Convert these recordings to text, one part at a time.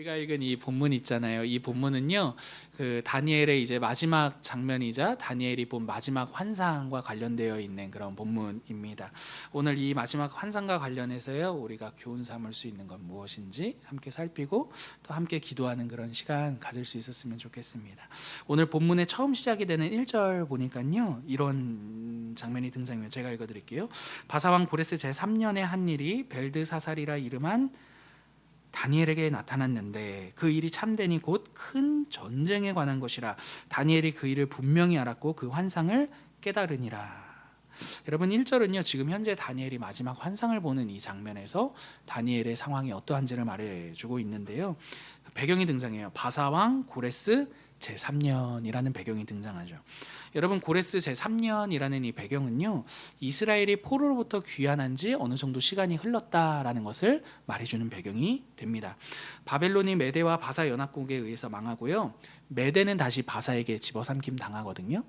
우리가 읽은 이 본문 있잖아요. 이 본문은요, 그 다니엘의 이제 마지막 장면이자 다니엘이 본 마지막 환상과 관련되어 있는 그런 본문입니다. 오늘 이 마지막 환상과 관련해서요, 우리가 교훈 삼을 수 있는 건 무엇인지 함께 살피고 또 함께 기도하는 그런 시간 가질 수 있었으면 좋겠습니다. 오늘 본문의 처음 시작이 되는 1절 보니까요, 이런 장면이 등장해요. 제가 읽어드릴게요. 바사왕 고레스 제3년의 한 일이 벨드사살이라 이름한 다니엘에게 나타났는데 그 일이 참되니 곧 큰 전쟁에 관한 것이라. 다니엘이 그 일을 분명히 알았고 그 환상을 깨달으니라. 여러분, 1절은요 지금 현재 다니엘이 마지막 환상을 보는 이 장면에서 다니엘의 상황이 어떠한지를 말해주고 있는데요, 배경이 등장해요. 바사왕 고레스 제3년이라는 배경이 등장하죠. 여러분, 고레스 제3년이라는 이 배경은요, 이스라엘이 포로로부터 귀환한 지 어느 정도 시간이 흘렀다라는 것을 말해주는 배경이 됩니다. 바벨론이 메대와 바사 연합국에 의해서 망하고요, 메대는 다시 바사에게 집어삼킴 당하거든요.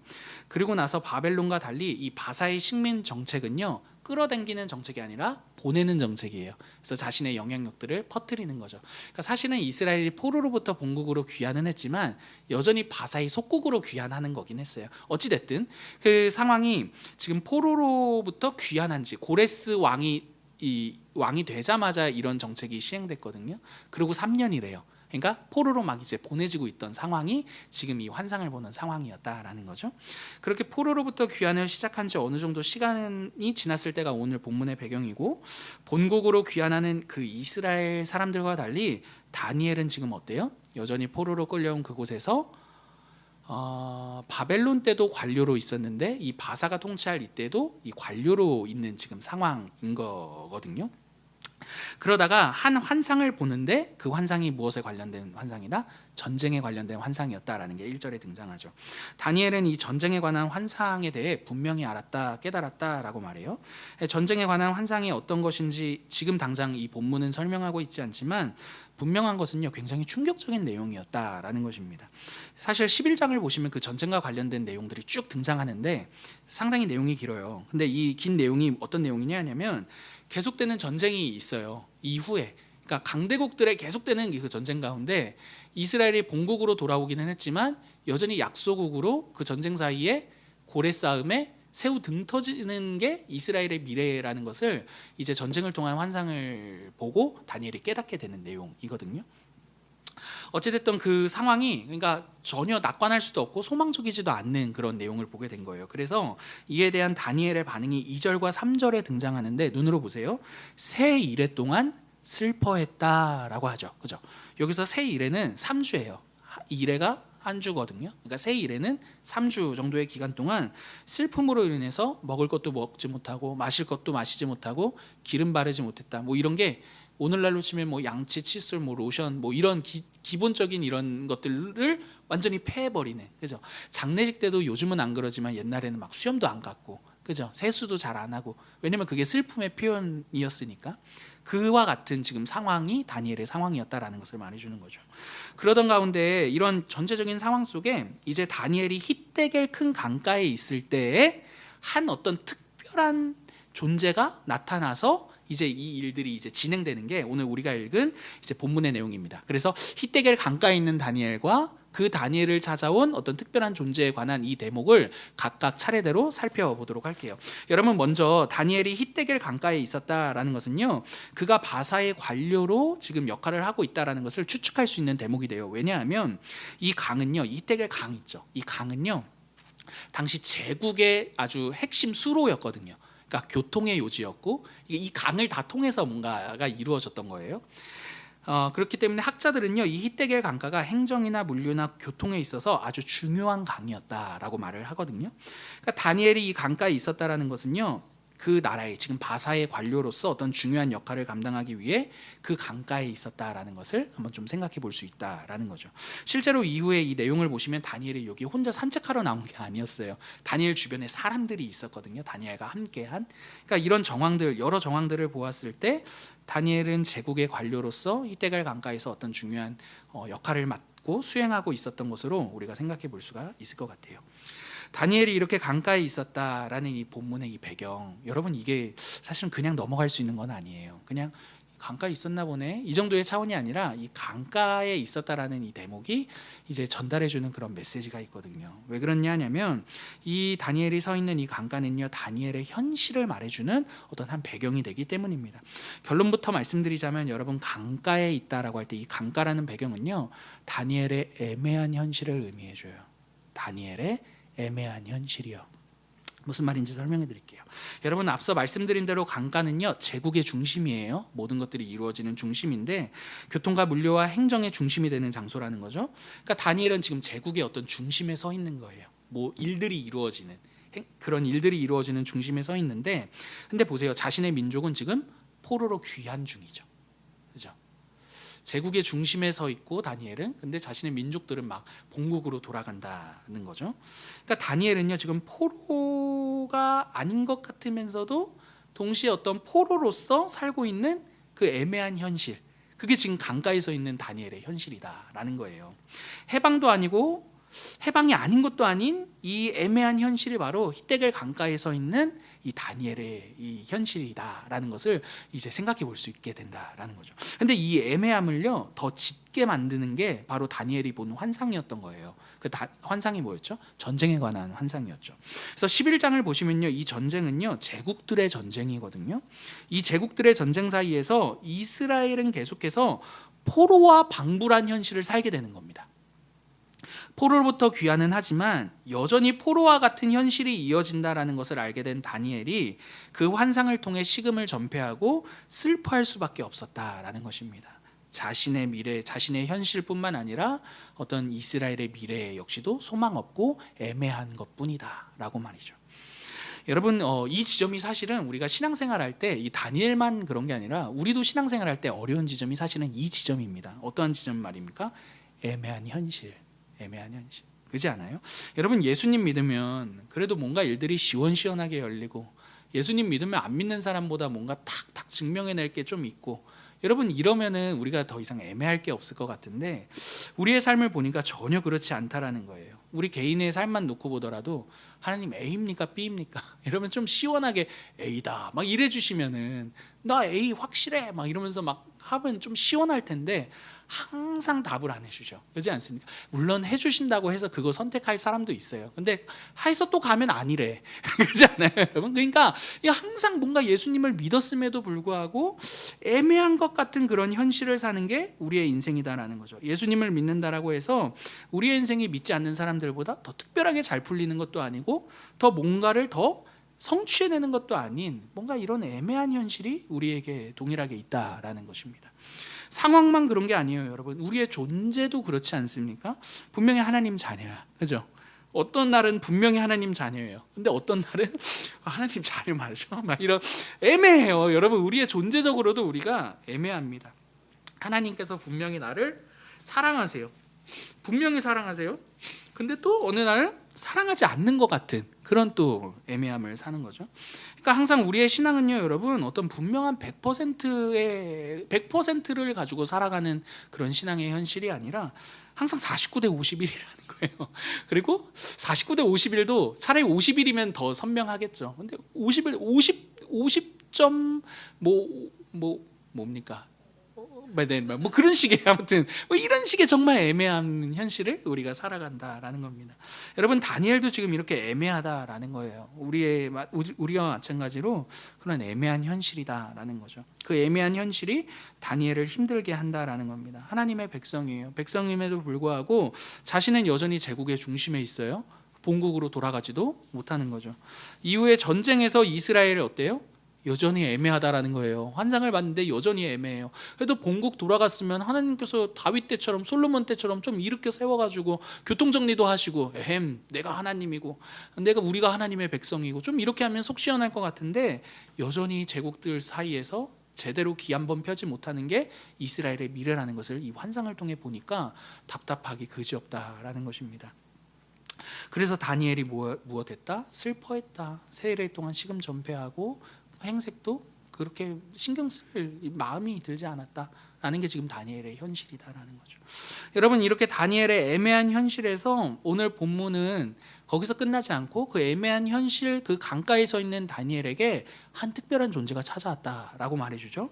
그리고 나서 바벨론과 달리 이 바사의 식민 정책은요, 끌어당기는 정책이 아니라 보내는 정책이에요. 그래서 자신의 영향력들을 퍼뜨리는 거죠. 그러니까 사실은 이스라엘이 포로로부터 본국으로 귀환은 했지만 여전히 바사의 속국으로 귀환하는 거긴 했어요. 어찌됐든 그 상황이 지금 포로로부터 귀환한 지, 고레스 왕이 되자마자 이런 정책이 시행됐거든요. 그리고 3년이래요. 그러니까 포로로 막 이제 보내지고 있던 상황이 지금 이 환상을 보는 상황이었다라는 거죠. 그렇게 포로로부터 귀환을 시작한 지 어느 정도 시간이 지났을 때가 오늘 본문의 배경이고, 본국으로 귀환하는 그 이스라엘 사람들과 달리 다니엘은 지금 어때요? 여전히 포로로 끌려온 그곳에서 바벨론 때도 관료로 있었는데 이 바사가 통치할 이때도 이 관료로 있는 지금 상황인 거거든요. 그러다가 한 환상을 보는데 그 환상이 무엇에 관련된 환상이다? 전쟁에 관련된 환상이었다라는 게 1절에 등장하죠. 다니엘은 이 전쟁에 관한 환상에 대해 분명히 알았다, 깨달았다라고 말해요. 전쟁에 관한 환상이 어떤 것인지 지금 당장 이 본문은 설명하고 있지 않지만 분명한 것은요, 굉장히 충격적인 내용이었다라는 것입니다. 사실 11장을 보시면 그 전쟁과 관련된 내용들이 쭉 등장하는데 상당히 내용이 길어요. 근데 이 긴 내용이 어떤 내용이냐 하냐면 계속되는 전쟁이 있어요. 이후에, 그러니까 강대국들의 계속되는 그 전쟁 가운데 이스라엘이 본국으로 돌아오기는 했지만 여전히 약소국으로 그 전쟁 사이에 고래 싸움에 새우 등 터지는 게 이스라엘의 미래라는 것을 이제 전쟁을 통한 환상을 보고 다니엘이 깨닫게 되는 내용이거든요. 어찌됐든 그 상황이, 그러니까 전혀 낙관할 수도 없고 소망적이지도 않는 그런 내용을 보게 된 거예요. 그래서 이에 대한 다니엘의 반응이 2절과 3절에 등장하는데 눈으로 보세요. 새 이래 동안 슬퍼했다라고 하죠. 그죠? 여기서 새 이래는 3주예요. 이래가 한 주거든요. 그러니까 새 이래는 3주 정도의 기간 동안 슬픔으로 인해서 먹을 것도 먹지 못하고 마실 것도 마시지 못하고 기름 바르지 못했다. 뭐 이런 게 오늘날로 치면 뭐 양치, 칫솔, 뭐 로션, 뭐 이런 기본적인 이런 것들을 완전히 패해버리는, 그죠? 장례식 때도 요즘은 안 그러지만 옛날에는 막 수염도 안 깎고, 그죠? 세수도 잘 안 하고, 왜냐면 그게 슬픔의 표현이었으니까. 그와 같은 지금 상황이 다니엘의 상황이었다라는 것을 말해주는 거죠. 그러던 가운데 이런 전체적인 상황 속에 이제 다니엘이 히데겔 큰 강가에 있을 때에 한 어떤 특별한 존재가 나타나서 이제 이 일들이 이제 진행되는 게 오늘 우리가 읽은 이제 본문의 내용입니다. 그래서 히데겔 강가에 있는 다니엘과 그 다니엘을 찾아온 어떤 특별한 존재에 관한 이 대목을 각각 차례대로 살펴보도록 할게요. 여러분, 먼저 다니엘이 히데겔 강가에 있었다라는 것은요, 그가 바사의 관료로 지금 역할을 하고 있다라는 것을 추측할 수 있는 대목이 돼요. 왜냐하면 이 강은요, 이 히데겔 강 있죠. 이 강은요, 당시 제국의 아주 핵심 수로였거든요. 그러니까 교통의 요지였고 이 강을 다 통해서 뭔가가 이루어졌던 거예요. 그렇기 때문에 학자들은요, 이 히데겔 강가가 행정이나 물류나 교통에 있어서 아주 중요한 강이었다라고 말을 하거든요. 그러니까 다니엘이 이 강가에 있었다라는 것은요, 그 나라의 지금 바사의 관료로서 어떤 중요한 역할을 감당하기 위해 그 강가에 있었다라는 것을 한번 좀 생각해 볼 수 있다라는 거죠. 실제로 이후에 이 내용을 보시면 다니엘이 여기 혼자 산책하러 나온 게 아니었어요. 다니엘 주변에 사람들이 있었거든요. 다니엘과 함께한. 그러니까 이런 정황들, 여러 정황들을 보았을 때 다니엘은 제국의 관료로서 히데겔 강가에서 어떤 중요한 역할을 맡고 수행하고 있었던 것으로 우리가 생각해 볼 수가 있을 것 같아요. 다니엘이 이렇게 강가에 있었다라는 이 본문의 이 배경, 여러분, 이게 사실은 그냥 넘어갈 수 있는 건 아니에요. 그냥 강가에 있었나 보네, 이 정도의 차원이 아니라 이 강가에 있었다라는 이 대목이 이제 전달해주는 그런 메시지가 있거든요. 왜 그러냐면 이 다니엘이 서 있는 이 강가는요, 다니엘의 현실을 말해주는 어떤 한 배경이 되기 때문입니다. 결론부터 말씀드리자면 여러분, 강가에 있다라고 할 때 이 강가라는 배경은요, 다니엘의 애매한 현실을 의미해줘요. 다니엘의 애매한 현실이요. 무슨 말인지 설명해 드릴게요. 여러분, 앞서 말씀드린 대로 강가는요, 제국의 중심이에요. 모든 것들이 이루어지는 중심인데 교통과 물류와 행정의 중심이 되는 장소라는 거죠. 그러니까 다니엘은 지금 제국의 어떤 중심에 서 있는 거예요. 뭐 일들이 이루어지는, 그런 일들이 이루어지는 중심에 서 있는데, 근데 보세요, 자신의 민족은 지금 포로로 귀환 중이죠. 그죠? 제국의 중심에 서 있고 다니엘은, 근데 자신의 민족들은 막 본국으로 돌아간다는 거죠. 그러니까 다니엘은요, 지금 포로가 아닌 것 같으면서도 동시에 어떤 포로로서 살고 있는 그 애매한 현실, 그게 지금 강가에 서 있는 다니엘의 현실이다라는 거예요. 해방도 아니고 해방이 아닌 것도 아닌 이 애매한 현실이 바로 히데겔 강가에 서 있는 이 다니엘의 이 현실이다라는 것을 이제 생각해 볼 수 있게 된다라는 거죠. 근데 이 애매함을요, 더 짙게 만드는 게 바로 다니엘이 본 환상이었던 거예요. 그 환상이 뭐였죠? 전쟁에 관한 환상이었죠. 그래서 11장을 보시면요, 이 전쟁은요, 제국들의 전쟁이거든요. 이 제국들의 전쟁 사이에서 이스라엘은 계속해서 포로와 방불한 현실을 살게 되는 겁니다. 포로로부터 귀환은 하지만 여전히 포로와 같은 현실이 이어진다라는 것을 알게 된 다니엘이 그 환상을 통해 식음을 전폐하고 슬퍼할 수밖에 없었다라는 것입니다. 자신의 미래, 자신의 현실뿐만 아니라 어떤 이스라엘의 미래 역시도 소망 없고 애매한 것뿐이다라고 말이죠. 여러분, 이 지점이 사실은 우리가 신앙생활할 때, 이 다니엘만 그런 게 아니라 우리도 신앙생활할 때 어려운 지점이 사실은 이 지점입니다. 어떠한 지점 말입니까? 애매한 현실. 애매한 현실, 그렇지 않아요? 여러분, 예수님 믿으면 그래도 뭔가 일들이 시원시원하게 열리고, 예수님 믿으면 안 믿는 사람보다 뭔가 탁탁 증명해낼 게 좀 있고, 여러분, 이러면은 우리가 더 이상 애매할 게 없을 것 같은데 우리의 삶을 보니까 전혀 그렇지 않다라는 거예요. 우리 개인의 삶만 놓고 보더라도 하나님 A입니까 B입니까? 이러면 좀 시원하게 A다 막 이래 주시면은 나 A 확실해 막 이러면서 막 하면 좀 시원할 텐데 항상 답을 안 해주죠. 그렇지 않습니까? 물론 해주신다고 해서 그거 선택할 사람도 있어요. 근데 해서 또 가면 아니래. 그렇지 않아요, 여러분? 그러니까 항상 뭔가 예수님을 믿었음에도 불구하고 애매한 것 같은 그런 현실을 사는 게 우리의 인생이다라는 거죠. 예수님을 믿는다라고 해서 우리의 인생이 믿지 않는 사람들보다 더 특별하게 잘 풀리는 것도 아니고 더 뭔가를 더 성취해내는 것도 아닌 뭔가 이런 애매한 현실이 우리에게 동일하게 있다라는 것입니다. 상황만 그런 게 아니에요, 여러분. 우리의 존재도 그렇지 않습니까? 분명히 하나님 자녀야, 그죠? 어떤 날은 분명히 하나님 자녀예요. 근데 어떤 날은 하나님 자녀 맞죠? 막 이런 애매해요, 여러분. 우리의 존재적으로도 우리가 애매합니다. 하나님께서 분명히 나를 사랑하세요. 분명히 사랑하세요. 근데 또 어느 날은 사랑하지 않는 것 같은 그런 또 애매함을 사는 거죠. 그러니까 항상 우리의 신앙은요, 여러분, 어떤 분명한 100%를 가지고 살아가는 그런 신앙의 현실이 아니라 항상 49대 51이라는 거예요. 그리고 49대 51도 차라리 50일이면 더 선명하겠죠. 근데 50점 뭡니까? 뭐 그런 식의, 아무튼 뭐 이런 식의 정말 애매한 현실을 우리가 살아간다라는 겁니다. 여러분, 다니엘도 지금 이렇게 애매하다라는 거예요. 우리와 마찬가지로 그런 애매한 현실이다라는 거죠. 그 애매한 현실이 다니엘을 힘들게 한다라는 겁니다. 하나님의 백성이에요. 백성임에도 불구하고 자신은 여전히 제국의 중심에 있어요. 본국으로 돌아가지도 못하는 거죠. 이후에 전쟁에서 이스라엘이 어때요? 여전히 애매하다라는 거예요. 환상을 봤는데 여전히 애매해요. 그래도 본국 돌아갔으면 하나님께서 다윗 때처럼 솔로몬 때처럼 좀 일으켜 세워가지고 교통정리도 하시고, 내가 하나님이고 우리가 하나님의 백성이고, 좀 이렇게 하면 속 시원할 것 같은데 여전히 제국들 사이에서 제대로 기 한번 펴지 못하는 게 이스라엘의 미래라는 것을 이 환상을 통해 보니까 답답하기 그지없다라는 것입니다. 그래서 다니엘이 무엇했다? 슬퍼했다. 세일 동안 식음 전폐하고 행색도 그렇게 신경 쓸 마음이 들지 않았다라는 게 지금 다니엘의 현실이다라는 거죠. 여러분, 이렇게 다니엘의 애매한 현실에서 오늘 본문은 거기서 끝나지 않고 그 애매한 현실, 그 강가에 서 있는 다니엘에게 한 특별한 존재가 찾아왔다라고 말해주죠.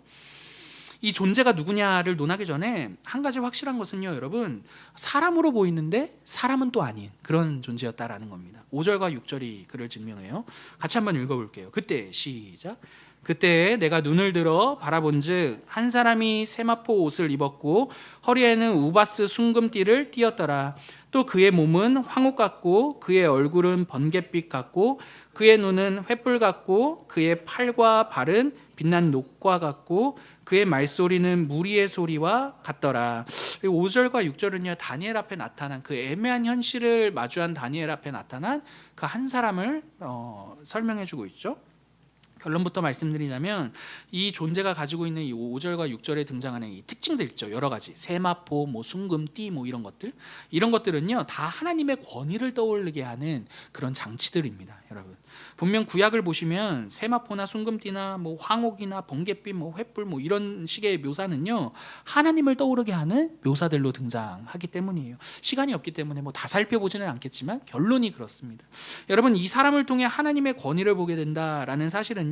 이 존재가 누구냐를 논하기 전에 한 가지 확실한 것은요, 여러분, 사람으로 보이는데 사람은 또 아닌 그런 존재였다라는 겁니다. 5절과 6절이 그를 증명해요. 같이 한번 읽어볼게요. 그때 시작. 그때 내가 눈을 들어 바라본즉 한 사람이 세마포 옷을 입었고 허리에는 우바스 순금띠를 띠었더라. 또 그의 몸은 황옥 같고 그의 얼굴은 번갯빛 같고 그의 눈은 횃불 같고 그의 팔과 발은 빛난 녹과 같고 그의 말소리는 무리의 소리와 같더라. 5절과 6절은요, 다니엘 앞에 나타난 그 애매한 현실을 마주한 다니엘 앞에 나타난 그 한 사람을 설명해 주고 있죠. 결론부터 말씀드리자면 이 존재가 가지고 있는 이 5절과 6절에 등장하는 이 특징들 있죠. 여러 가지 세마포, 순금, 띠 이런 것들은요 다 하나님의 권위를 떠올리게 하는 그런 장치들입니다. 여러분, 분명 구약을 보시면 세마포나 순금띠나 황옥이나 번갯빛, 횃불 이런 식의 묘사는요 하나님을 떠오르게 하는 묘사들로 등장하기 때문이에요. 시간이 없기 때문에 다 살펴보지는 않겠지만 결론이 그렇습니다. 여러분, 이 사람을 통해 하나님의 권위를 보게 된다라는 사실은요,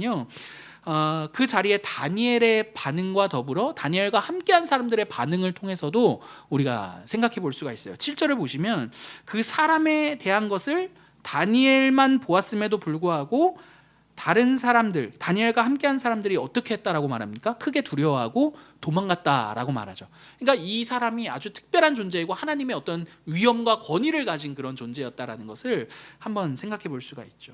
그 자리에 다니엘의 반응과 더불어 다니엘과 함께한 사람들의 반응을 통해서도 우리가 생각해 볼 수가 있어요. 7절을 보시면 그 사람에 대한 것을 다니엘만 보았음에도 불구하고 다른 사람들, 다니엘과 함께한 사람들이 어떻게 했다라고 말합니까? 크게 두려워하고 도망갔다라고 말하죠. 그러니까 이 사람이 아주 특별한 존재이고 하나님의 어떤 위엄과 권위를 가진 그런 존재였다라는 것을 한번 생각해 볼 수가 있죠.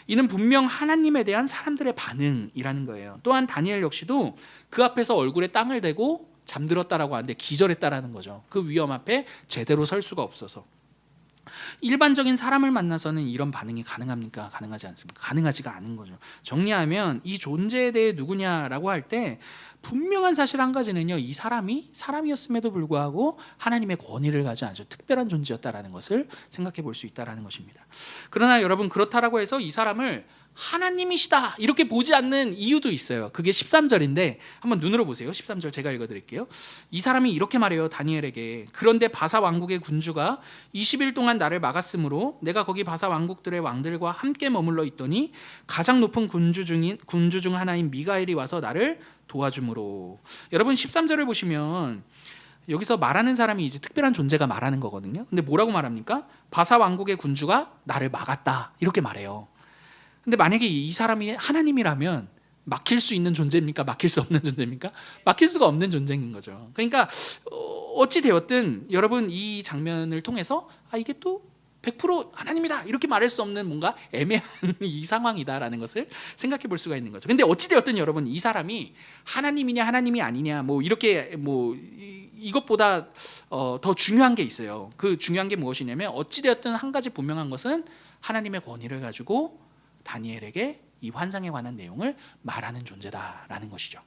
이는 분명 하나님에 대한 사람들의 반응이라는 거예요. 또한 다니엘 역시도 그 앞에서 얼굴에 땅을 대고 잠들었다라고 하는데 기절했다라는 거죠. 그 위험 앞에 제대로 설 수가 없어서. 일반적인 사람을 만나서는 이런 반응이 가능합니까? 가능하지 않습니까? 가능하지가 않은 거죠. 정리하면 이 존재에 대해 누구냐라고 할 때 분명한 사실 한 가지는요, 이 사람이 사람이었음에도 불구하고 하나님의 권위를 가진 아주 특별한 존재였다라는 것을 생각해 볼 수 있다라는 것입니다. 그러나 여러분, 그렇다라고 해서 이 사람을 하나님이시다 이렇게 보지 않는 이유도 있어요. 그게 13절인데 한번 눈으로 보세요. 13절 제가 읽어드릴게요. 이 사람이 이렇게 말해요, 다니엘에게. 그런데 바사 왕국의 군주가 20일 동안 나를 막았으므로 내가 거기 바사 왕국들의 왕들과 함께 머물러 있더니 가장 높은 군주 중 하나인 미가엘이 와서 나를 도와주므로. 여러분, 13절을 보시면 여기서 말하는 사람이 이제 특별한 존재가 말하는 거거든요. 근데 뭐라고 말합니까? 바사 왕국의 군주가 나를 막았다 이렇게 말해요. 근데 만약에 이 사람이 하나님이라면 막힐 수 있는 존재입니까? 막힐 수 없는 존재입니까? 막힐 수가 없는 존재인 거죠. 그러니까 어찌 되었든 여러분, 이 장면을 통해서 이게 또 100% 하나님이다 이렇게 말할 수 없는 뭔가 애매한 이 상황이다라는 것을 생각해 볼 수가 있는 거죠. 근데 어찌 되었든 여러분, 이 사람이 하나님이냐 하나님이 아니냐 이렇게 이것보다 더 중요한 게 있어요. 그 중요한 게 무엇이냐면 어찌 되었든 한 가지 분명한 것은 하나님의 권위를 가지고 다니엘에게 이 환상에 관한 내용을 말하는 존재다라는 것이죠.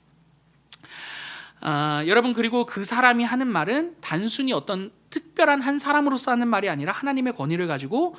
여러분, 그리고 그 사람이 하는 말은 단순히 어떤 특별한 한 사람으로서 하는 말이 아니라 하나님의 권위를 가지고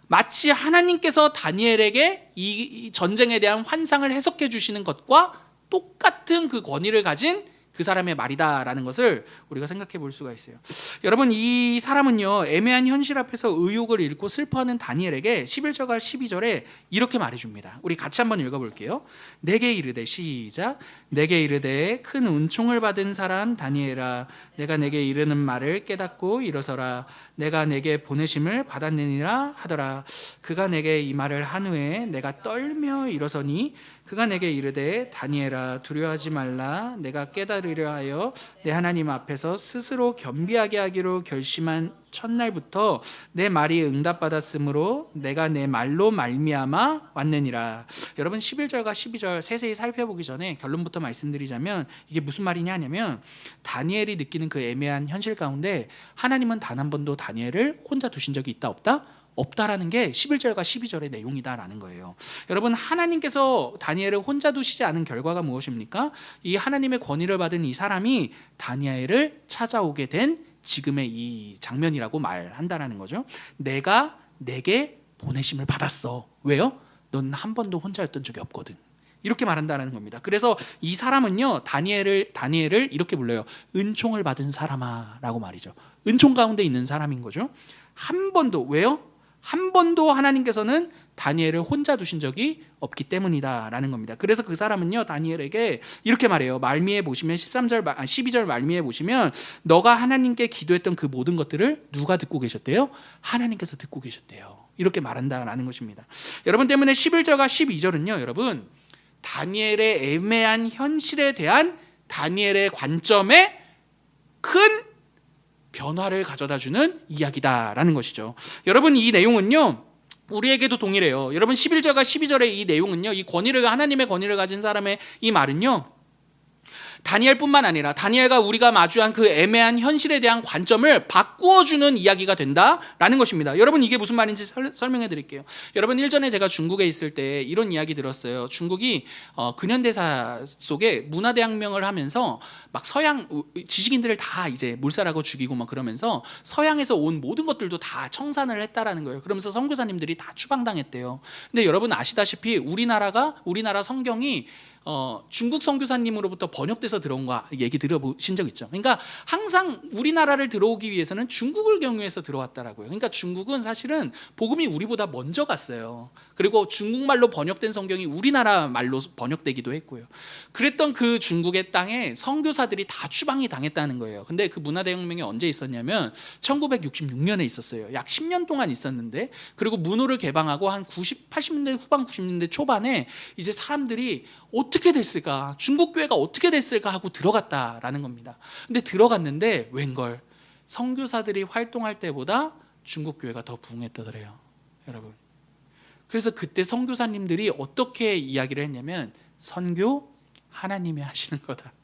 마치 하나님께서 다니엘에게 이 전쟁에 대한 환상을 해석해 주시는 것과 똑같은 그 권위를 가진 그 사람의 말이다라는 것을 우리가 생각해 볼 수가 있어요. 여러분, 이 사람은요, 애매한 현실 앞에서 의욕을 잃고 슬퍼하는 다니엘에게 11절과 12절에 이렇게 말해줍니다. 우리 같이 한번 읽어볼게요. 내게 이르되, 시작. 내게 이르되 큰 은총을 받은 사람 다니엘아, 내가 내게 이르는 말을 깨닫고 일어서라. 내가 내게 보내심을 받았느니라 하더라. 그가 내게 이 말을 한 후에 내가 떨며 일어서니 그가 내게 이르되, 다니엘아, 두려워하지 말라. 내가 깨달으려 하여 내 하나님 앞에서 스스로 겸비하게 하기로 결심한 첫날부터 내 말이 응답받았으므로 내가 내 말로 말미암아 왔느니라. 여러분, 11절과 12절 세세히 살펴보기 전에 결론부터 말씀드리자면 이게 무슨 말이냐 하냐면, 다니엘이 느끼는 그 애매한 현실 가운데 하나님은 단 한 번도 다니엘을 혼자 두신 적이 있다 없다? 없다라는 게 11절과 12절의 내용이다라는 거예요. 여러분, 하나님께서 다니엘을 혼자 두시지 않은 결과가 무엇입니까? 이 하나님의 권위를 받은 이 사람이 다니엘을 찾아오게 된 지금의 이 장면이라고 말한다라는 거죠. 내가 내게 보내심을 받았어. 왜요? 넌 한 번도 혼자였던 적이 없거든. 이렇게 말한다라는 겁니다. 그래서 이 사람은요, 다니엘을 이렇게 불러요. 은총을 받은 사람아라고 말이죠. 은총 가운데 있는 사람인 거죠. 한 번도, 왜요? 한 번도 하나님께서는 다니엘을 혼자 두신 적이 없기 때문이다라는 겁니다. 그래서 그 사람은요, 다니엘에게 이렇게 말해요. 말미에 보시면 12절 말미에 보시면 너가 하나님께 기도했던 그 모든 것들을 누가 듣고 계셨대요? 하나님께서 듣고 계셨대요. 이렇게 말한다라는 것입니다. 여러분 때문에 11절과 12절은요, 여러분 다니엘의 애매한 현실에 대한 다니엘의 관점에 큰 변화를 가져다주는 이야기다라는 것이죠. 여러분 이 내용은요 우리에게도 동일해요. 여러분 11절과 12절의 이 내용은요, 이 권위를, 하나님의 권위를 가진 사람의 이 말은요, 다니엘뿐만 아니라 다니엘과 우리가 마주한 그 애매한 현실에 대한 관점을 바꾸어주는 이야기가 된다라는 것입니다. 여러분 이게 무슨 말인지 설명해 드릴게요. 여러분 일전에 제가 중국에 있을 때 이런 이야기 들었어요. 중국이 근현대사 속에 문화대혁명을 하면서 막 서양 지식인들을 다 이제 몰살하고 죽이고 막 그러면서 서양에서 온 모든 것들도 다 청산을 했다라는 거예요. 그러면서 선교사님들이 다 추방당했대요. 근데 여러분 아시다시피 우리나라 성경이 중국 선교사님으로부터 번역돼서 들어온 거 얘기 들어보신 적 있죠? 그러니까 항상 우리나라를 들어오기 위해서는 중국을 경유해서 들어왔다라고요. 그러니까 중국은 사실은 복음이 우리보다 먼저 갔어요. 그리고 중국말로 번역된 성경이 우리나라 말로 번역되기도 했고요. 그랬던 그 중국의 땅에 선교사들이 다 추방이 당했다는 거예요. 근데 그 문화대혁명이 언제 있었냐면 1966년에 있었어요. 약 10년 동안 있었는데, 그리고 문호를 개방하고 한 80년대 후반 90년대 초반에 이제 사람들이 어떻게 됐을까, 중국 교회가 어떻게 됐을까 하고 들어갔다라는 겁니다. 근데 들어갔는데 웬걸 선교사들이 활동할 때보다 중국 교회가 더 부흥했다더래요, 여러분. 그래서 그때 선교사님들이 어떻게 이야기를 했냐면, 선교 하나님이 하시는 거다.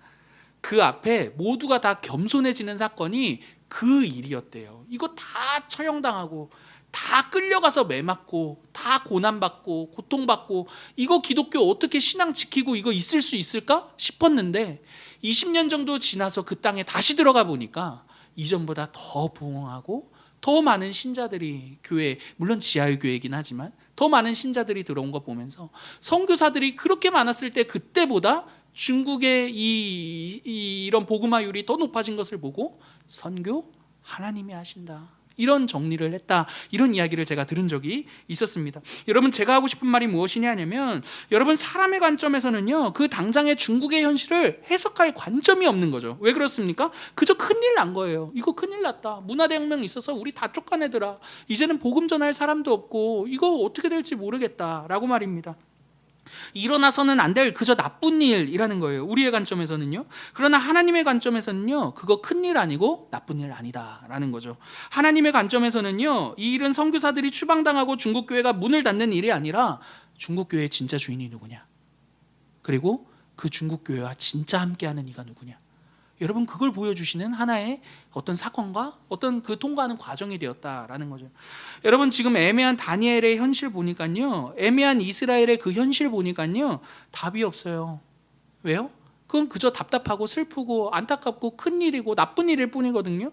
그 앞에 모두가 다 겸손해지는 사건이 그 일이었대요. 이거 다 처형당하고 다 끌려가서 매맞고 다 고난받고 고통받고, 이거 기독교 어떻게 신앙 지키고 이거 있을 수 있을까 싶었는데 20년 정도 지나서 그 땅에 다시 들어가 보니까 이전보다 더 부흥하고 더 많은 신자들이 교회, 물론 지하의 교회이긴 하지만 더 많은 신자들이 들어온 거 보면서 선교사들이 그렇게 많았을 때 그때보다 중국의 이런 복음화율이 더 높아진 것을 보고 선교 하나님이 하신다, 이런 정리를 했다, 이런 이야기를 제가 들은 적이 있었습니다. 여러분 제가 하고 싶은 말이 무엇이냐면, 여러분 사람의 관점에서는요 그 당장의 중국의 현실을 해석할 관점이 없는 거죠. 왜 그렇습니까? 그저 큰일 난 거예요. 이거 큰일 났다, 문화대혁명 있어서 우리 다 쫓아내더라, 이제는 복음 전할 사람도 없고 이거 어떻게 될지 모르겠다라고 말입니다. 일어나서는 안 될 그저 나쁜 일이라는 거예요, 우리의 관점에서는요. 그러나 하나님의 관점에서는요 그거 큰일 아니고 나쁜 일 아니다라는 거죠. 하나님의 관점에서는요 이 일은 선교사들이 추방당하고 중국교회가 문을 닫는 일이 아니라 중국교회의 진짜 주인이 누구냐, 그리고 그 중국교회와 진짜 함께하는 이가 누구냐, 여러분 그걸 보여주시는 하나의 어떤 사건과 어떤 그 통과하는 과정이 되었다라는 거죠. 여러분 지금 애매한 다니엘의 현실 보니까요, 애매한 이스라엘의 그 현실 보니까요 답이 없어요. 왜요? 그건 그저 답답하고 슬프고 안타깝고 큰일이고 나쁜 일일 뿐이거든요.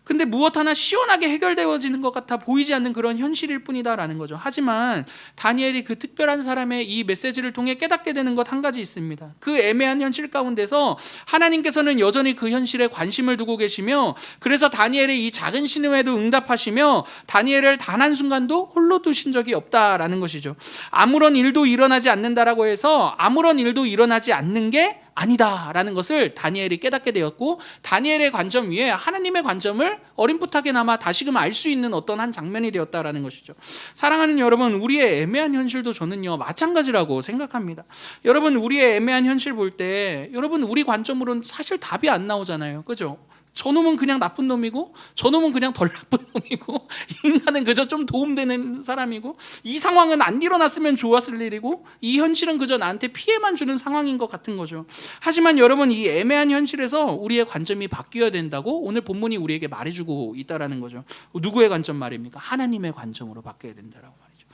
근데 무엇 하나 시원하게 해결되어지는 것 같아 보이지 않는 그런 현실일 뿐이다라는 거죠. 하지만 다니엘이 그 특별한 사람의 이 메시지를 통해 깨닫게 되는 것 한 가지 있습니다. 그 애매한 현실 가운데서 하나님께서는 여전히 그 현실에 관심을 두고 계시며, 그래서 다니엘의 이 작은 신음에도 응답하시며 다니엘을 단 한순간도 홀로 두신 적이 없다라는 것이죠. 아무런 일도 일어나지 않는다라고 해서 아무런 일도 일어나지 않는 게 아니다라는 것을 다니엘이 깨닫게 되었고, 다니엘의 관점 위에 하나님의 관점을 어림풋하게나마 다시금 알 수 있는 어떤 한 장면이 되었다라는 것이죠. 사랑하는 여러분, 우리의 애매한 현실도 저는요 마찬가지라고 생각합니다. 여러분 우리의 애매한 현실 볼 때 여러분 우리 관점으로는 사실 답이 안 나오잖아요, 그죠? 저놈은 그냥 나쁜 놈이고 저놈은 그냥 덜 나쁜 놈이고 인간은 그저 좀 도움되는 사람이고 이 상황은 안 일어났으면 좋았을 일이고 이 현실은 그저 나한테 피해만 주는 상황인 것 같은 거죠. 하지만 여러분 이 애매한 현실에서 우리의 관점이 바뀌어야 된다고 오늘 본문이 우리에게 말해주고 있다라는 거죠. 누구의 관점 말입니까? 하나님의 관점으로 바뀌어야 된다라고 말이죠.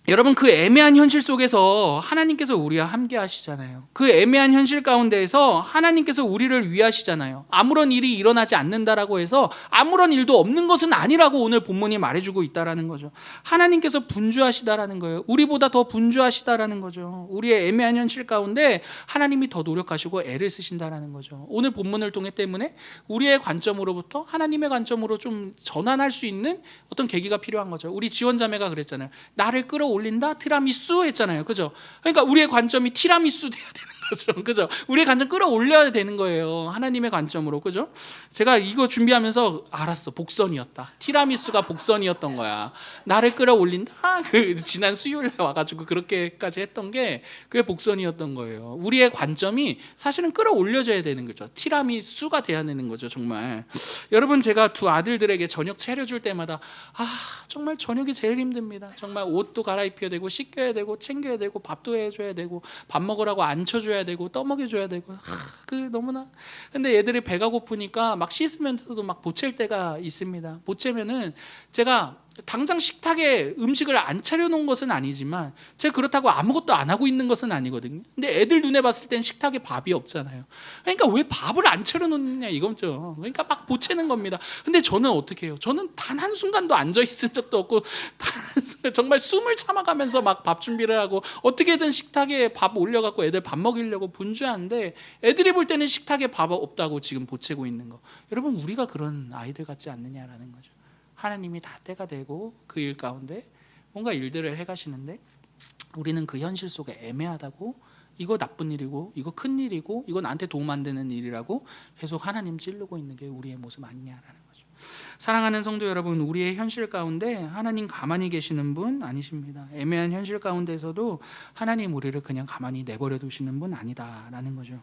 여러분 그 애매한 현실 속에서 하나님께서 우리와 함께 하시잖아요. 그 애매한 현실 가운데에서 하나님께서 우리를 위하시잖아요. 아무런 일이 일어나지 않는다라고 해서 아무런 일도 없는 것은 아니라고 오늘 본문이 말해주고 있다라는 거죠. 하나님께서 분주하시다라는 거예요. 우리보다 더 분주하시다라는 거죠. 우리의 애매한 현실 가운데 하나님이 더 노력하시고 애를 쓰신다라는 거죠. 오늘 본문을 통해 때문에 우리의 관점으로부터 하나님의 관점으로 좀 전환할 수 있는 어떤 계기가 필요한 거죠. 우리 지원자매가 그랬잖아요. 나를 끌어올린다 티라미수 했잖아요. 그죠? 그러니까 우리의 관점이 티라미수 돼야 되는 거죠. 그죠? 우리의 관점 끌어올려야 되는 거예요. 하나님의 관점으로. 그죠? 제가 이거 준비하면서 알았어. 복선이었다. 티라미수가 복선이었던 거야. 나를 끌어올린다. 그 지난 수요일에 와가지고 그렇게까지 했던 게 그게 복선이었던 거예요. 우리의 관점이 사실은 끌어올려져야 되는 거죠. 티라미수가 돼야 되는 거죠. 정말. 여러분 제가 두 아들들에게 저녁 차려줄 때마다 정말 저녁이 제일 힘듭니다. 정말 옷도 갈아입혀야 되고 씻겨야 되고 챙겨야 되고 밥도 해줘야 되고 밥 먹으라고 앉혀줘야 되고 떠먹여줘야 되고 그 너무나. 근데 얘들이 배가 고프니까 막 씻으면서도 막 보챌 때가 있습니다. 보채면은 제가 당장 식탁에 음식을 안 차려놓은 것은 아니지만 제가 그렇다고 아무것도 안 하고 있는 것은 아니거든요. 근데 애들 눈에 봤을 땐 식탁에 밥이 없잖아요. 그러니까 왜 밥을 안 차려놓느냐 이거죠. 그러니까 막 보채는 겁니다. 근데 저는 어떻게 해요? 저는 단 한순간도 앉아있은 적도 없고 정말 숨을 참아가면서 막 밥 준비를 하고 어떻게든 식탁에 밥 올려갖고 애들 밥 먹이려고 분주한데 애들이 볼 때는 식탁에 밥 없다고 지금 보채고 있는 거. 여러분 우리가 그런 아이들 같지 않느냐라는 거죠. 하나님이 다 때가 되고 그 일 가운데 뭔가 일들을 해가시는데 우리는 그 현실 속에 애매하다고 이거 나쁜 일이고 이거 큰 일이고 이거 나한테 도움 안 되는 일이라고 계속 하나님 찌르고 있는 게 우리의 모습 아니냐라는 거죠. 사랑하는 성도 여러분, 우리의 현실 가운데 하나님 가만히 계시는 분 아니십니다. 애매한 현실 가운데서도 하나님 우리를 그냥 가만히 내버려 두시는 분 아니다라는 거죠.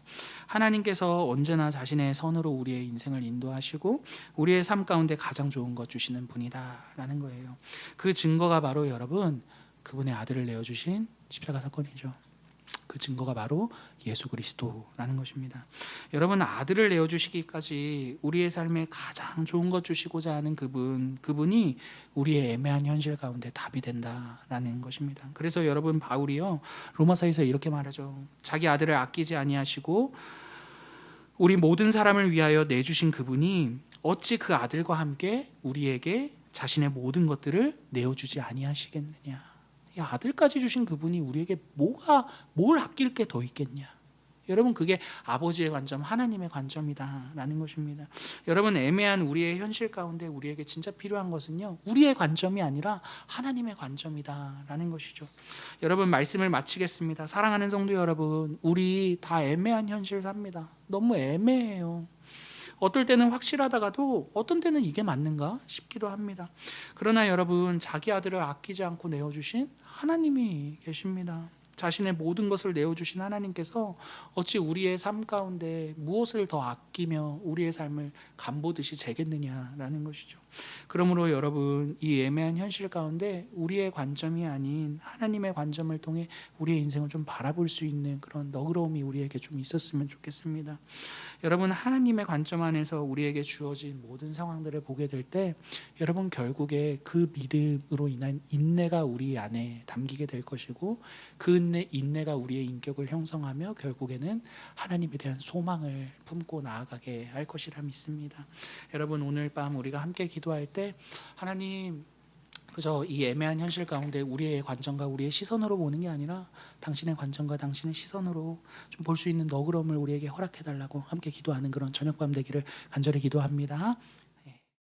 하나님께서 언제나 자신의 선으로 우리의 인생을 인도하시고 우리의 삶 가운데 가장 좋은 것 주시는 분이다라는 거예요. 그 증거가 바로 여러분 그분의 아들을 내어주신 십자가 사건이죠. 그 증거가 바로 예수 그리스도라는 것입니다. 여러분 아들을 내어주시기까지 우리의 삶에 가장 좋은 것 주시고자 하는 그분이 우리의 애매한 현실 가운데 답이 된다라는 것입니다. 그래서 여러분 바울이요 로마서에서 이렇게 말하죠. 자기 아들을 아끼지 아니하시고 우리 모든 사람을 위하여 내주신 그분이 어찌 그 아들과 함께 우리에게 자신의 모든 것들을 내어주지 아니하시겠느냐. 아들까지 주신 그분이 우리에게 뭘 아낄 게 더 있겠냐. 여러분 그게 아버지의 관점, 하나님의 관점이다라는 것입니다. 여러분 애매한 우리의 현실 가운데 우리에게 진짜 필요한 것은요 우리의 관점이 아니라 하나님의 관점이다라는 것이죠. 여러분 말씀을 마치겠습니다. 사랑하는 성도 여러분, 우리 다 애매한 현실 삽니다. 너무 애매해요. 어떨 때는 확실하다가도 어떤 때는 이게 맞는가 싶기도 합니다. 그러나 여러분 자기 아들을 아끼지 않고 내어주신 하나님이 계십니다. 자신의 모든 것을 내어주신 하나님께서 어찌 우리의 삶 가운데 무엇을 더 아끼며 우리의 삶을 간보듯이 재겠느냐라는 것이죠. 그러므로 여러분 이 애매한 현실 가운데 우리의 관점이 아닌 하나님의 관점을 통해 우리의 인생을 좀 바라볼 수 있는 그런 너그러움이 우리에게 좀 있었으면 좋겠습니다. 여러분 하나님의 관점 안에서 우리에게 주어진 모든 상황들을 보게 될 때 여러분 결국에 그 믿음으로 인한 인내가 우리 안에 담기게 될 것이고 그 인내가 우리의 인격을 형성하며 결국에는 하나님에 대한 소망을 품고 나아가게 할 것이라 믿습니다. 여러분 오늘 밤 우리가 함께 기도할 때 하나님 그저 이 애매한 현실 가운데 우리의 관점과 우리의 시선으로 보는 게 아니라 당신의 관점과 당신의 시선으로 좀 볼 수 있는 너그러움을 우리에게 허락해달라고 함께 기도하는 그런 저녁밤 되기를 간절히 기도합니다.